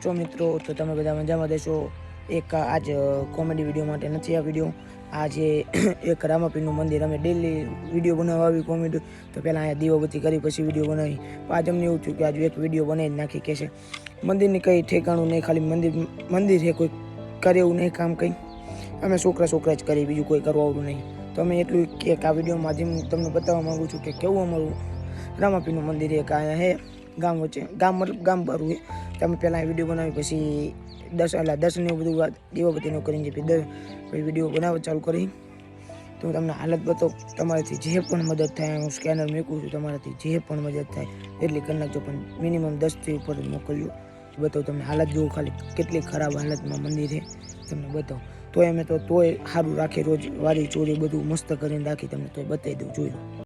છો મિત્રો? તો તમે બધા મજામાં દેશો. એક આજ કોમેડી વિડીયો માટે નથી આ વિડીયો. આજે એક રામાપીરનું મંદિર, અમે ડેલી વિડીયો બનાવવા આવી કોમેડી, તો પહેલાં અહીંયા દીવાબત્તી કરી પછી વિડીયો બનાવી. આજ અમને એવું થયું કે આજે એક વિડીયો બનાવી નાખી. કે છે મંદિરની કંઈ ઠેકાણું નહીં, ખાલી મંદિર છે, કોઈ કરે એવું નહીં કામ કંઈ. અમે છોકરા જ કરીએ, બીજું કોઈ કરવાનું નહીં. તો અમે એટલું કે આ વિડીયોમાં આજે હું તમને બતાવવા માગું છું કે કેવું અમારું રામાપીરનું મંદિર એક અહીંયા હે ગામ વચ્ચે. મતલબ ગામ બારું છે. તમે પહેલાં વિડીયો બનાવી પછી દર્શન એવું બધું દીવાબત્તીનું કરીને પછી વિડીયો બનાવવા ચાલુ કરી. તો તમને હાલત બતાવું, તમારાથી જે પણ મદદ થાય, હું સ્કેનર મૂકું છું, તમારાથી જે પણ મદદ થાય એટલી કરી નાખજો, પણ મિનિમમ 10થી ઉપર જ મોકલજો. બતાવું તમને હાલત જોવું, ખાલી કેટલી ખરાબ હાલતમાં મંદિર છે તમને બતાવું. તોય સારું રાખે, રોજ વારી ચોરી બધું મસ્ત કરીને રાખી, તમને તોય બતાવી દઉં, જોઈ લો.